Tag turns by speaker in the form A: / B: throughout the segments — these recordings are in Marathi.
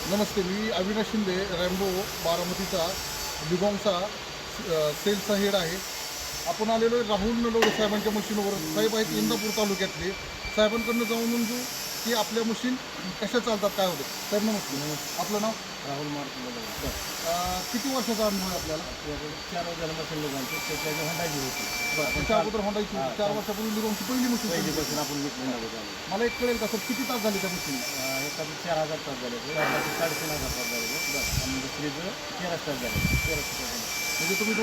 A: नमस्ते, मी अविनाश शिंदे, रॅम्बो बारामतीचा लिगॉंगचा सेलचा हेड आहे. आपण आलेलो आहे राहुल नलवडे साहेबांच्या मशीनवर. साहेब आहेत इंदापूर तालुक्यातले. साहेबांकडनं जाऊन घेऊ की आपल्या मशीन कशा चालतात, काय होतं. साहेब नमस्ते. आपलं नाव?
B: राहुल मार्क.
A: किती वर्षाचा अनुभव आहे आपल्याला?
B: 4 वर्षाला मशीन लोकांची त्याच्या होंडाची होती.
A: त्याच्या अगोदर होंडाची होती. 4 वर्षापूर्वी लिगॉंगची पहिली मशीन.
B: पहिलीपासून आपण घेतली नव्हतं.
A: मला एक कळेल का सर, किती तास झाले त्या मशीन?
B: एखादी 4,000 तास झाले, 3,500 तास झाले आणि दुसरीचं 13 तास झाले. 13 तास
A: म्हणजे तुम्ही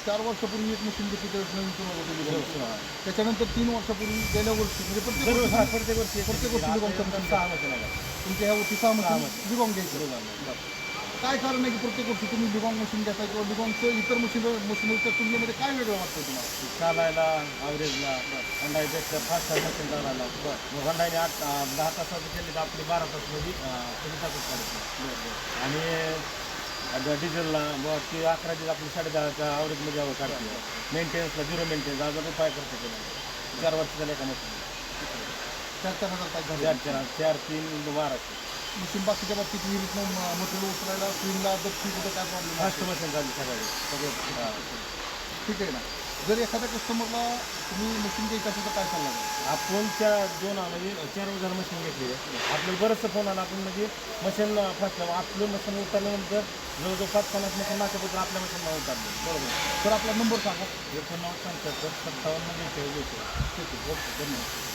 A: 4 वर्षापूर्वी एक मशीन घेतली, तर नवीन सुरुवात होती लिगॉंगची. त्याच्यानंतर 3 वर्षापूर्वी गेल्या वर्षी म्हणजे प्रत्येक वर्षी लिगॉंगच्या मशीन.
B: 6 मशीन आहे.
A: तुमच्या ह्या वर्षी 6 मशीन लिगॉंग घ्यायचं. काय कारण आहे की प्रत्येक वर्षी तुम्ही लिगॉंग मशीन घेताय किंवा लिगॉंगचं इतर मशीनच्या तुलनेमध्ये काय वेगळं वाटतं तुम्हाला?
B: चालायला ॲव्हरेजला होंडाईपेक्षा फास्ट मशीन चालायला. मग होंडाईने 10 तासाचं केले तर आपली 12 तासमध्ये कमी तासात काढते. आणि डिझेलला मग ती 11 दिवस आपली 10.5च्या ॲव्हरेजमध्ये काढते. मेंटेनन्सला 0 मेंटेनन्स 1,000 रुपये खर्च केला 4 वर्ष झाले एका मशीन.
A: 4,000 तास झाले.
B: 4, 3, 12.
A: मशीन बाकीच्या बाबतीत विहिरीतनं मटेरियल उचलायला स्क्रीनला दक्षी कुठं काय प्रॉब्लेम?
B: फास्ट मशीन झाली सगळं.
A: ठीक आहे ना. जर एखाद्या कस्टमरला तुम्ही मशीन घ्यायचं असेल तर काय सल्ला द्याल?
B: आपण त्या 4 वर्षाला मशीन घेतली. आपल्याला बरंचसं फोन आला. आपण म्हणजे मशीन फास्ट आपलं मशीन उतरल्यानंतर जवळजवळ 5-50 मशीन नाच्याबद्दल आपल्या मशीनला उतरले.
A: बरोबर. तर आपला नंबर सांगा.
B: 89 75 57 42.
A: ठीक आहे, ओके, धन्यवाद.